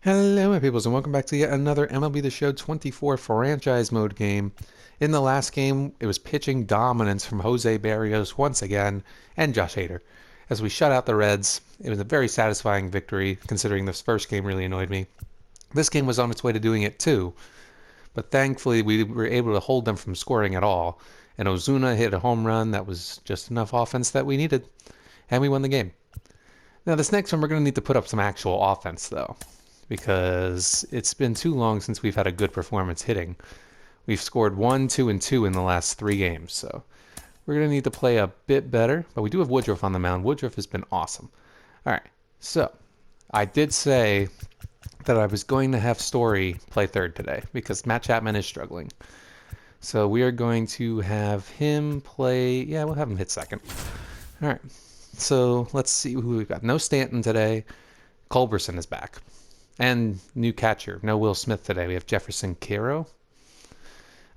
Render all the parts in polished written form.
Hello, my peoples, and welcome back to yet another MLB The Show 24 franchise mode game. In the last game, it was pitching dominance from Jose Barrios once again, and Josh Hader. As we shut out the Reds, it was a very satisfying victory, considering this first game really annoyed me. This game was on its way to doing it too, but thankfully we were able to hold them from scoring at all, and Ozuna hit a home run that was just enough offense that we needed, and we won the game. Now, this next one, we're going to need to put up some actual offense, though, because it's been too long since we've had a good performance hitting. We've scored 1, 2, and 2 in the last 3 games, so we're going to need to play a bit better. But we do have Woodruff on the mound. Woodruff has been awesome. All right, so I did say that I was going to have Story play third today because Matt Chapman is struggling. So we are going to have him play, yeah, we'll have him hit second. All right, so let's see who we've got. No Stanton today. Culberson is back. And new catcher, no Will Smith today. We have Jefferson Quero.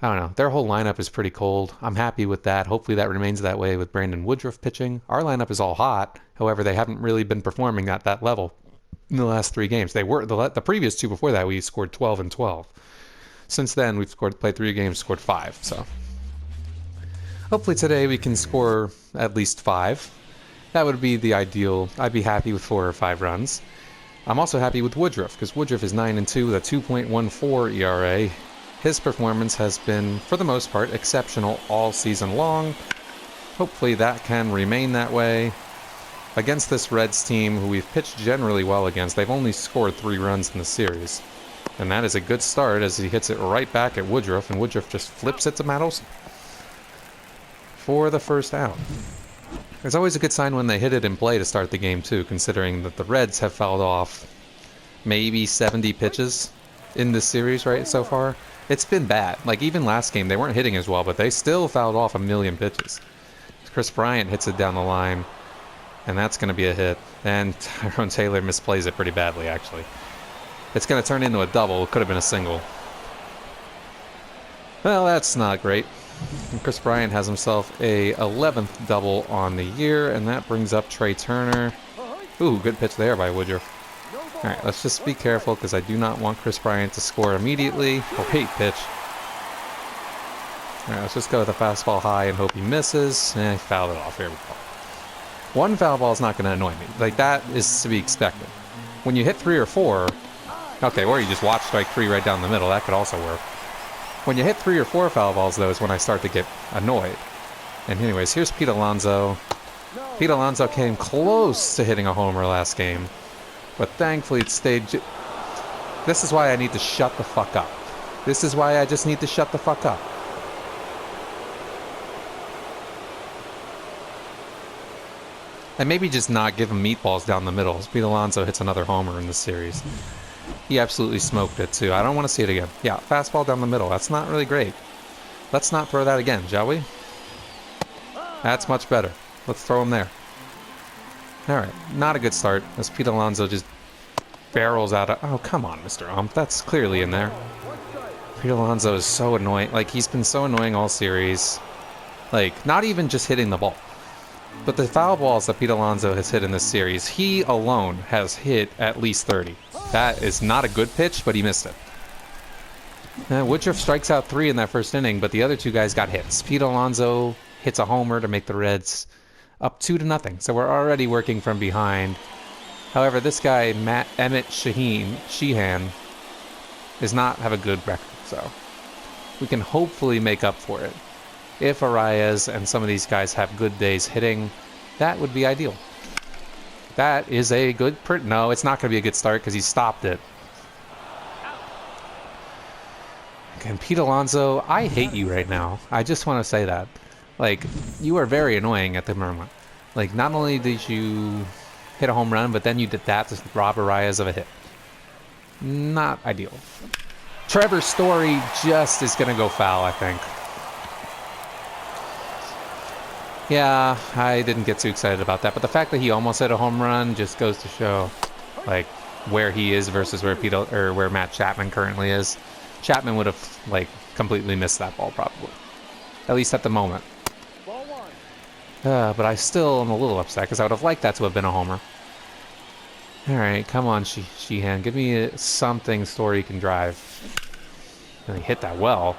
I don't know. Their whole lineup is pretty cold. I'm happy with that. Hopefully that remains that way with Brandon Woodruff pitching. Our lineup is all hot. However, they haven't really been performing at that level in the last 3 games. They were the previous 2 before that. We scored 12 and 12. Since then, we've played 3 games, scored 5. So hopefully today we can score at least 5. That would be the ideal. I'd be happy with 4 or 5 runs. I'm also happy with Woodruff because Woodruff is 9 and 2 with a 2.14 ERA. His performance has been, for the most part, exceptional all season long. Hopefully that can remain that way. Against this Reds team, who we've pitched generally well against, they've only scored 3 runs in the series. And that is a good start as he hits it right back at Woodruff, and Woodruff just flips it to Matt Olson for the first out. It's always a good sign when they hit it in play to start the game, too, considering that the Reds have fouled off maybe 70 pitches in this series right so far. It's been bad. Like, even last game, they weren't hitting as well, but they still fouled off 1,000,000 pitches. Chris Bryant hits it down the line, and that's going to be a hit. And Tyrone Taylor misplays it pretty badly, actually. It's going to turn into a double. It could have been a single. Well, that's not great. And Chris Bryant has himself a 11th double on the year, and that brings up Trey Turner. Ooh, good pitch there by Woodruff. All right, let's just be careful because I do not want Chris Bryant to score immediately. Oh, great pitch. All right, let's just go with the fastball high and hope he misses. He fouled it off. Here we go. One foul ball is not going to annoy me. Like, that is to be expected. When you hit 3 or 4, okay, or you just watch strike 3 right down the middle. That could also work. When you hit 3 or 4 foul balls, though, is when I start to get annoyed. And anyways, here's Pete Alonso. Pete Alonso came close to hitting a homer last game. But thankfully it stayed... This is why I need to shut the fuck up. This is why I just need to shut the fuck up. And maybe just not give him meatballs down the middle. Pete Alonso hits another homer in this series. He absolutely smoked it, too. I don't want to see it again. Yeah, fastball down the middle. That's not really great. Let's not throw that again, shall we? That's much better. Let's throw him there. All right, not a good start as Pete Alonso just barrels out of... Oh, come on, Mr. Ump. That's clearly in there. Pete Alonso is so annoying. Like, he's been so annoying all series. Like, not even just hitting the ball. But the foul balls that Pete Alonso has hit in this series, he alone has hit at least 30. That is not a good pitch, but he missed it. Woodruff strikes out 3 in that first inning, but the other 2 guys got hits. Pete Alonso hits a homer to make the Reds up 2-0. So we're already working from behind. However, this guy, Emmett Sheehan, does not have a good record. So we can hopefully make up for it. If Arias and some of these guys have good days hitting, that would be ideal. That is a good... No, it's not going to be a good start because he stopped it. And Pete Alonso, I hate you right now. I just want to say that. Like, you are very annoying at the moment. Like, not only did you hit a home run, but then you did that to rob Arias of a hit. Not ideal. Trevor Story just is going to go foul, I think. Yeah, I didn't get too excited about that, but the fact that he almost hit a home run just goes to show, like, where he is versus where Matt Chapman currently is. Chapman would have, like, completely missed that ball probably, at least at the moment. But I still am a little upset because I would have liked that to have been a homer. All right, come on, Sheehan. Give me something Story can drive. And he hit that well.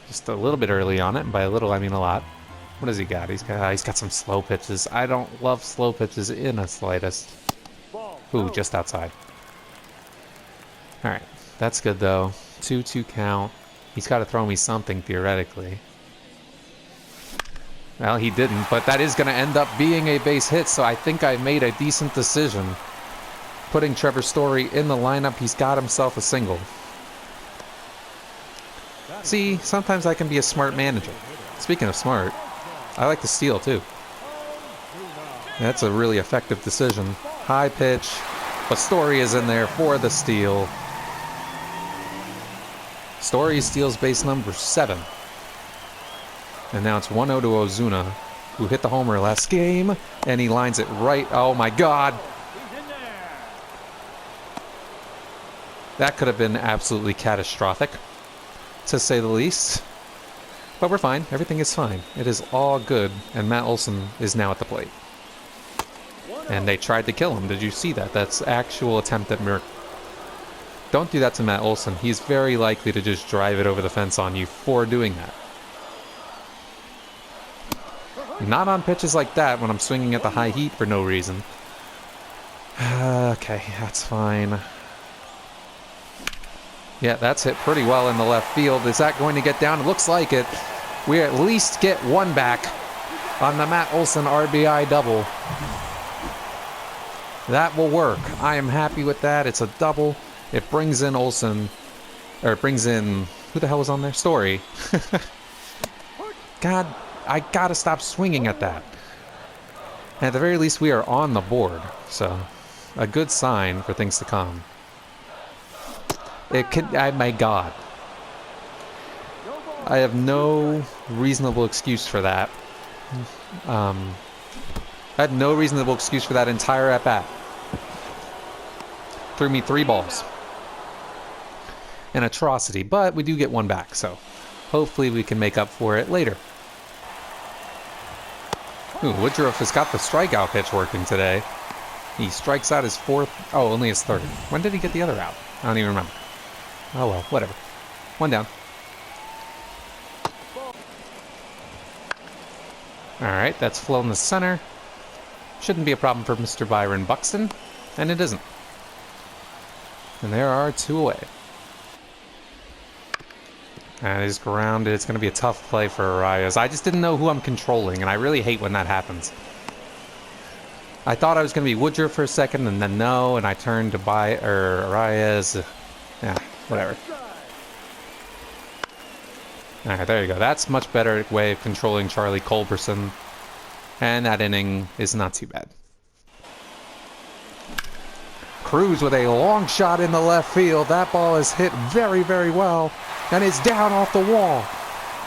Just a little bit early on it, and by a little I mean a lot. What has he got? He's got some slow pitches. I don't love slow pitches in the slightest. Ooh, just outside. All right, that's good though. 2-2 count. He's got to throw me something theoretically. Well, he didn't, but that is going to end up being a base hit, so I think I made a decent decision. Putting Trevor Story in the lineup, he's got himself a single. See, sometimes I can be a smart manager. Speaking of smart, I like to steal too. That's a really effective decision. High pitch, but Story is in there for the steal. Story steals base number 7. And now it's 1-0 to Ozuna, who hit the homer last game, and he lines it right. Oh my God. That could have been absolutely catastrophic, to say the least. But we're fine. Everything is fine. It is all good, and Matt Olson is now at the plate. And they tried to kill him. Did you see that? That's actual attempt at murder. Don't do that to Matt Olson. He's very likely to just drive it over the fence on you for doing that. Not on pitches like that when I'm swinging at the high heat for no reason. Okay, that's fine. Yeah, that's hit pretty well in the left field. Is that going to get down? It looks like it. We at least get one back on the Matt Olson RBI double. That will work. I am happy with that. It's a double. It brings in Olson. Or it brings in... Who the hell was on there? Story. God... I gotta stop swinging at that. At the very least, we are on the board, so a good sign for things to come. It can. My God, I have no reasonable excuse for that. I had no reasonable excuse for that entire at bat. Threw me 3 balls. An atrocity, but we do get one back, so hopefully we can make up for it later. Ooh, Woodruff has got the strikeout pitch working today. He strikes out his 4th... Oh, only his 3rd. When did he get the other out? I don't even remember. Oh well, whatever. 1 down. Alright, that's flown the center. Shouldn't be a problem for Mr. Byron Buxton. And it isn't. And there are 2 away. And he's grounded. It's going to be a tough play for Arias. I just didn't know who I'm controlling, and I really hate when that happens. I thought I was going to be Woodruff for a second, and then no, and I turned to Arias. Yeah, whatever. Alright, there you go. That's a much better way of controlling Charlie Culberson. And that inning is not too bad. Cruz with a long shot in the left field. That ball is hit very, very well. And it's down off the wall.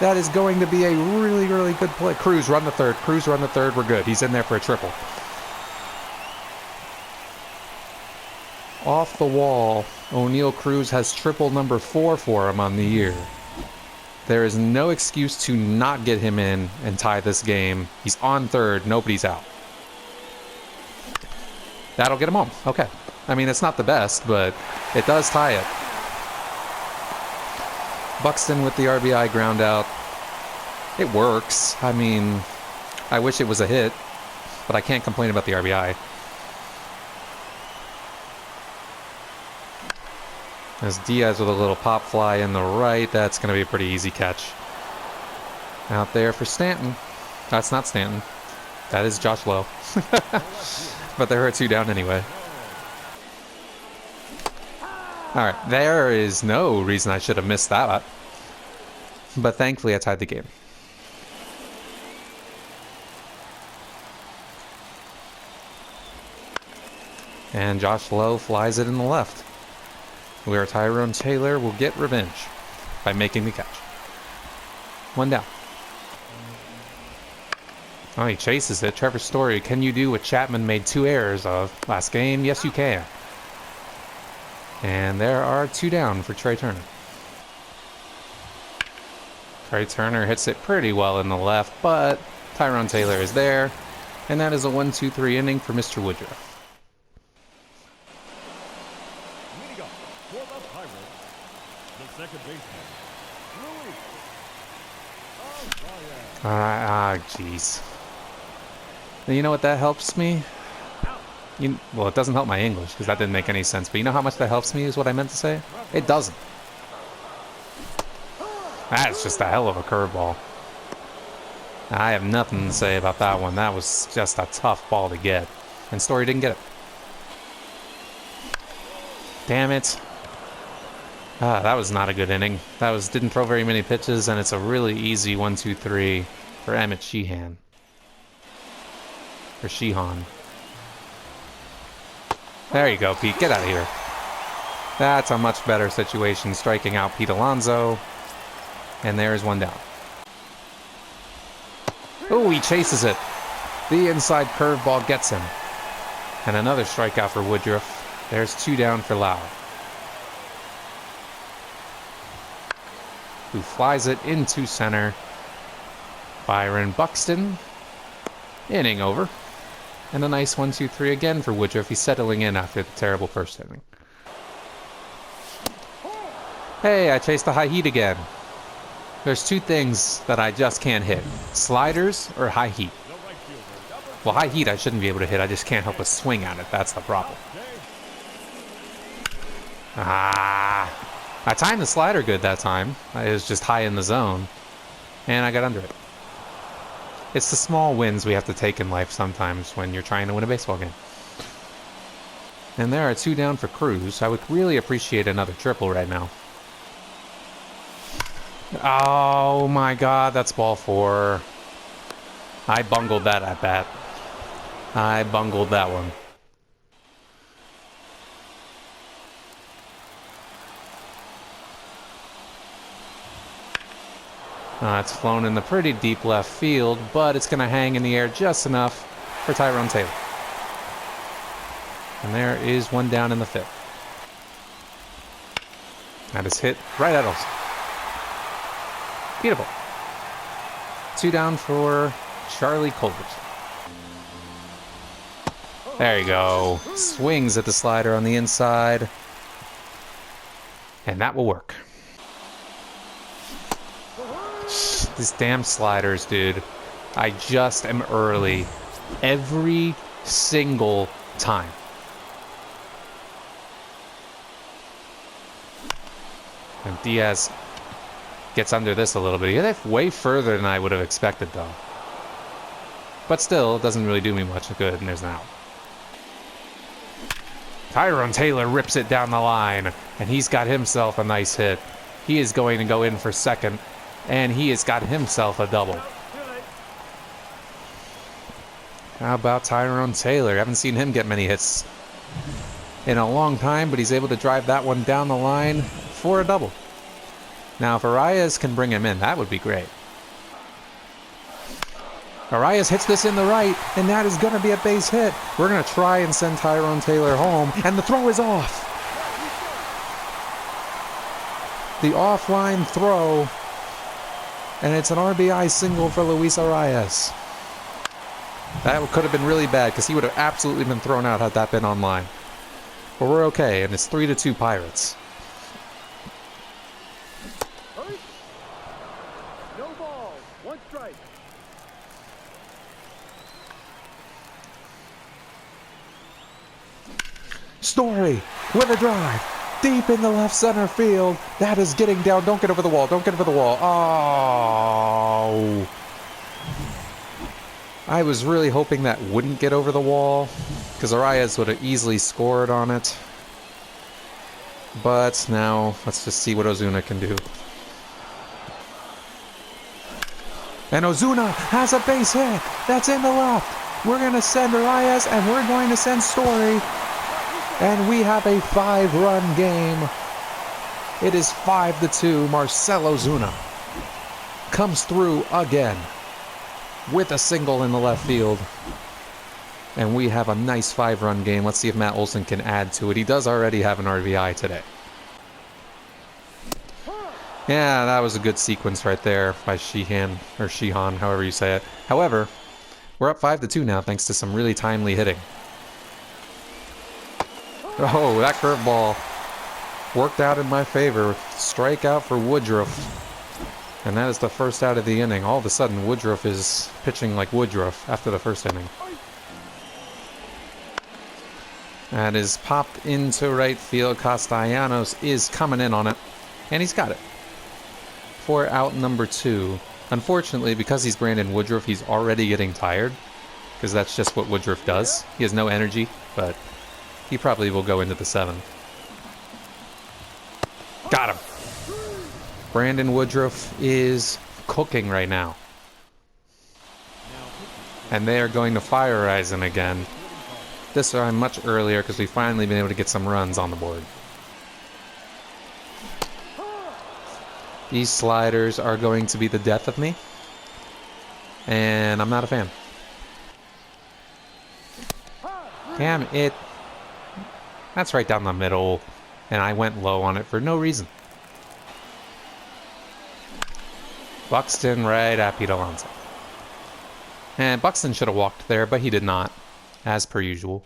That is going to be a really, really good play. Cruz, run the 3rd. Cruz, run the 3rd. We're good. He's in there for a triple. Off the wall. O'Neal Cruz has triple number 4 for him on the year. There is no excuse to not get him in and tie this game. He's on 3rd. Nobody's out. That'll get him home. Okay. I mean, it's not the best, but it does tie it. Buxton with the RBI ground out. It works. I mean, I wish it was a hit, but I can't complain about the RBI. As Diaz with a little pop fly in the right, that's going to be a pretty easy catch. Out there for Stanton. That's not Stanton. That is Josh Lowe. But there are 2 down anyway. Alright, there is no reason I should have missed that up. But thankfully I tied the game. And Josh Lowe flies it in the left. Where Tyrone Taylor will get revenge by making the catch. 1 down. Oh, he chases it. Trevor Story, can you do what Chapman made 2 errors of last game? Yes, you can. And there are 2 down for Trey Turner. Trey Turner hits it pretty well in the left, but Tyrone Taylor is there. And that is a 1-2-3 inning for Mr. Woodruff. For the Pirates, the second baseman, Luis Arraez. Jeez. You know what that helps me? Well, it doesn't help my English because that didn't make any sense. But you know how much that helps me is what I meant to say? It doesn't. That's just a hell of a curveball. I have nothing to say about that one. That was just a tough ball to get. And Story didn't get it. Damn it. That was not a good inning. Didn't throw very many pitches, and it's a really easy 1-2-3 for Emmett Sheehan. Or Sheehan. There you go, Pete. Get out of here. That's a much better situation, striking out Pete Alonso. And there's one down. Oh, he chases it. The inside curveball gets him. And another strikeout for Woodruff. There's 2 down for Lau, who flies it into center. Byron Buxton. Inning over. And a nice 1-2-3 again for Woodruff. He's settling in after the terrible first inning. Hey, I chased the high heat again. There's 2 things that I just can't hit. Sliders or high heat. Well, high heat I shouldn't be able to hit. I just can't help but swing at it. That's the problem. I timed the slider good that time. It was just high in the zone. And I got under it. It's the small wins we have to take in life sometimes when you're trying to win a baseball game. And there are 2 down for Cruz. I would really appreciate another triple right now. Oh my god, that's ball 4. I bungled that at bat. I bungled that one. It's flown in the pretty deep left field, but it's going to hang in the air just enough for Tyrone Taylor. And there is 1 down in the 5th. That is hit right at us. Beautiful. 2 down for Charlie Colbert. There you go. Swings at the slider on the inside. And that will work. These damn sliders, dude. I just am early every single time. And Diaz gets under this a little bit. He hit it way further than I would have expected, though. But still, it doesn't really do me much good, and there's an out. Tyrone Taylor rips it down the line, and he's got himself a nice hit. He is going to go in for second, and he has got himself a double. How about Tyrone Taylor? I haven't seen him get many hits in a long time, but he's able to drive that one down the line for a double. Now, if Arraez can bring him in, that would be great. Arraez hits this in the right, and that is going to be a base hit. We're going to try and send Tyrone Taylor home, and the throw is off. The offline throw, and it's an RBI single for Luis Arraez. That could have been really bad, because he would have absolutely been thrown out had that been online. But we're okay, and it's 3-2 Pirates. No ball, 1 strike. Story with a drive deep in the left center field. That is getting down. Don't get over the wall. Don't get over the wall. Oh. I was really hoping that wouldn't get over the wall, because Arraez would have easily scored on it. But now, let's just see what Ozuna can do. And Ozuna has a base hit. That's in the left. We're going to send Arraez, and we're going to send Story. And we have a 5-run game. It is 5-2. Marcell Ozuna comes through again with a single in the left field. And we have a nice 5-run game. Let's see if Matt Olson can add to it. He does already have an RBI today. Yeah, that was a good sequence right there by Sheehan, or Sheehan, however you say it. However, we're up 5-2 now thanks to some really timely hitting. Oh, that curveball Worked out in my favor. Strikeout for Woodruff. And that is the first out of the inning. All of a sudden, Woodruff is pitching like Woodruff after the first inning. That is popped into right field. Castellanos is coming in on it. And he's got it. For out number 2. Unfortunately, because he's Brandon Woodruff, he's already getting tired. Because that's just what Woodruff does. He has no energy, but he probably will go into the 7th. Got him. Brandon Woodruff is cooking right now. And they are going to fire Eisen again. This time much earlier because we've finally been able to get some runs on the board. These sliders are going to be the death of me. And I'm not a fan. Damn it. That's right down the middle. And I went low on it for no reason. Buxton right at Pete Alonso. And Buxton should have walked there, but he did not, as per usual.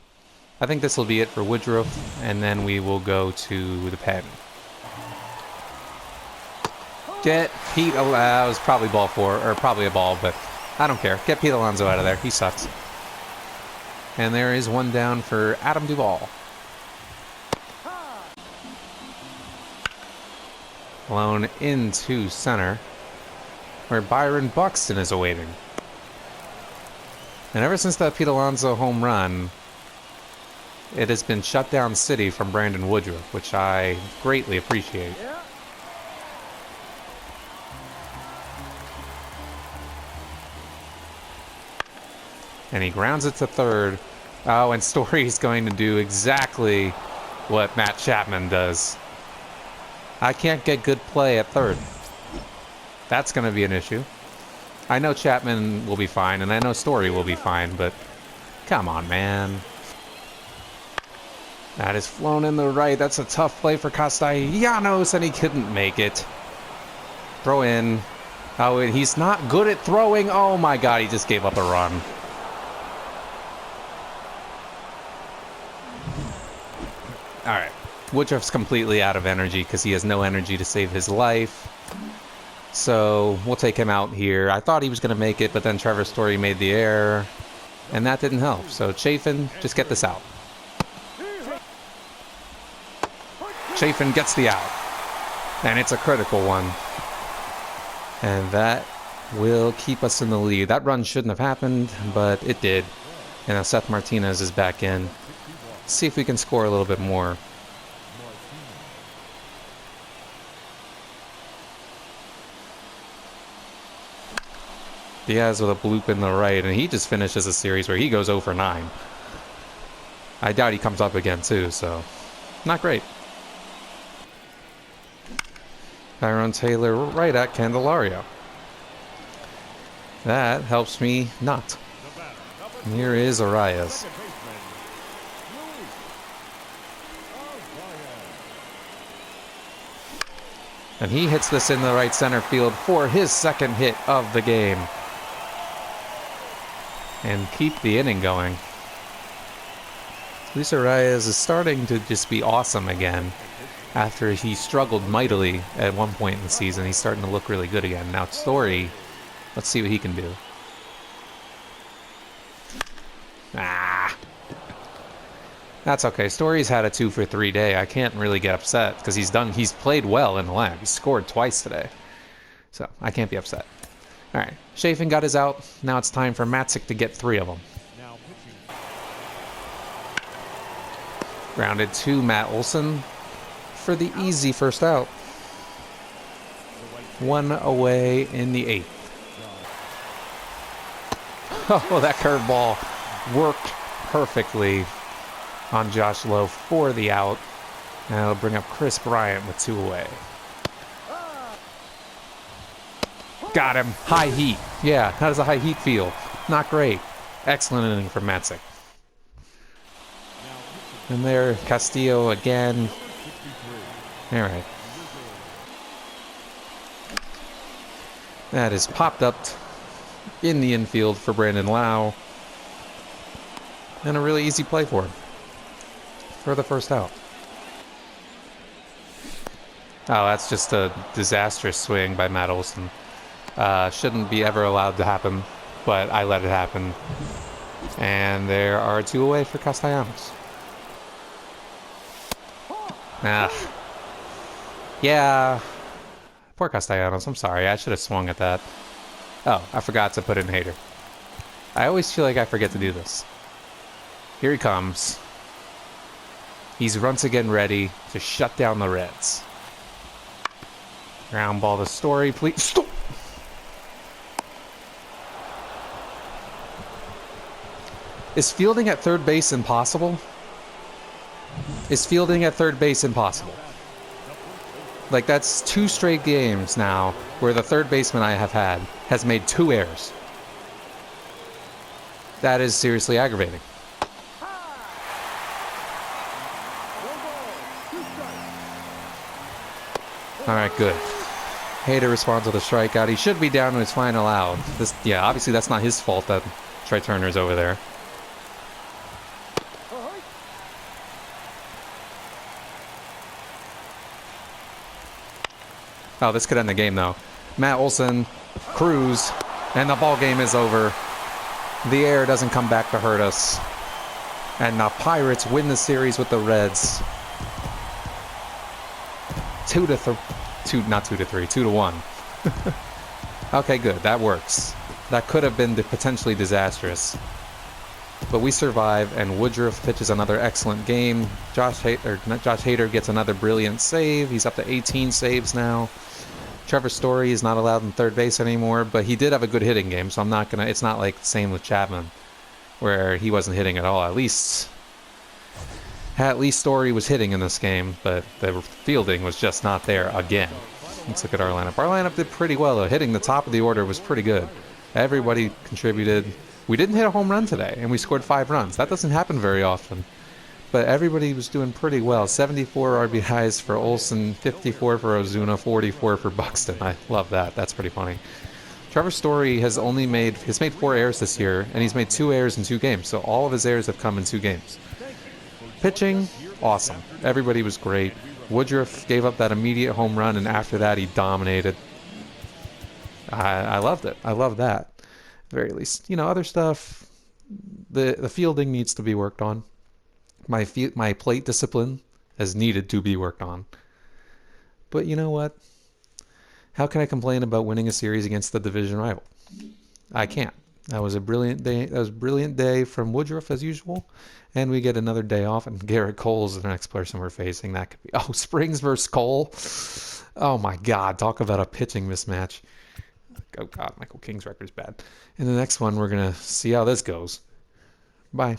I think this will be it for Woodruff, and then we will go to the pen. Get Pete Alonso. That was probably ball 4, or probably a ball, but I don't care. Get Pete Alonso out of there. He sucks. And there is one down for Adam Duvall. Blown into center, where Byron Buxton is awaiting. And ever since that Pete Alonso home run, it has been shut down city from Brandon Woodruff, which I greatly appreciate. And he grounds it to third. Oh, and Story's going to do exactly what Matt Chapman does. I can't get good play at third. That's going to be an issue. I know Chapman will be fine, and I know Story will be fine, but come on, man. That is flown in the right. That's a tough play for Castellanos, and he couldn't make it. Throw in. Oh, and he's not good at throwing. Oh, my God, he just gave up a run. All right. Woodruff's completely out of energy because he has no energy to save his life. So we'll take him out here. I thought he was going to make it, but then Trevor Story made the error, and that didn't help. So Chafin, just get this out. Chafin gets the out, and it's a critical one. And that will keep us in the lead. That run shouldn't have happened, but it did. And now Seth Martinez is back in. Let's see if we can score a little bit more. Diaz with a bloop in the right, and he just finishes a series where he goes 0 for 9. I doubt he comes up again, too, so not great. Tyrone Taylor right at Candelario. That helps me not. And here is Arias. And he hits this in the right center field for his second hit of the game. And keep the inning going. Luis Arias is starting to just be awesome again. After he struggled mightily at one point in the season, he's starting to look really good again. Now Story, let's see what he can do. Ah. That's okay. Story's had a 2 for 3 day. I can't really get upset because he's played well in the lab. He scored twice today. So I can't be upset. All right. Chafin got his out. Now it's time for Matzik to get 3 of them. Grounded to Matt Olson for the easy first out. 1 away in the 8th. Oh, that curveball worked perfectly on Josh Lowe for the out. And it'll bring up Chris Bryant with 2 away. Got him. High heat. Yeah, how does a high heat feel? Not great. Excellent inning from Matzik. And there, Castillo again. All right. That is popped up in the infield for Brandon Lau. And a really easy play for him. For the first out. Oh, that's just a disastrous swing by Matt Olson. Shouldn't be ever allowed to happen, but I let it happen. And there are two away for Castellanos. Ah, yeah. Poor Castellanos. I'm sorry. I should have swung at that. Oh, I forgot to put in Hader. I always feel like I forget to do this. Here he comes. He's once again ready to shut down the Reds. Ground ball to Story, please. Stop. Is fielding at third base impossible? Is fielding at third base impossible? Like, that's 2 straight games now where the third baseman I have had has made 2 errors. That is seriously aggravating. All right, good. Hader responds with a strikeout. He should be down to his final out. Yeah, obviously that's not his fault that Trey Turner's over there. Oh, this could end the game, though. Matt Olson, Cruz, and the ball game is over. The air doesn't come back to hurt us. And the Pirates win the series with the Reds. 2-1. Okay, good. That works. That could have been potentially disastrous. But we survive, and Woodruff pitches another excellent game. Josh Hader gets another brilliant save. He's up to 18 saves now. Trevor Story is not allowed in third base anymore, but he did have a good hitting game, so I'm not gonna. It's not like the same with Chapman, where he wasn't hitting at all. At least Story was hitting in this game, but the fielding was just not there again. Let's look at our lineup. Our lineup did pretty well, though. Hitting the top of the order was pretty good. Everybody contributed. We didn't hit a home run today, and we scored 5 runs. That doesn't happen very often. But everybody was doing pretty well. 74 RBIs for Olson, 54 for Ozuna, 44 for Buxton. I love that. That's pretty funny. Trevor Story has made 4 errors this year, and he's made 2 errors in 2 games. So all of his errors have come in 2 games. Pitching, awesome. Everybody was great. Woodruff gave up that immediate home run, and after that, he dominated. I loved it. I love that. At the very least, other stuff. The fielding needs to be worked on. My plate discipline has needed to be worked on. But you know what? How can I complain about winning a series against the division rival? I can't. That was a brilliant day. That was a brilliant day from Woodruff as usual, and we get another day off. And Garrett Cole's the next person we're facing. That could be Springs versus Cole. Oh my God! Talk about a pitching mismatch. Oh God, Michael King's record's bad. In the next one, we're gonna see how this goes. Bye.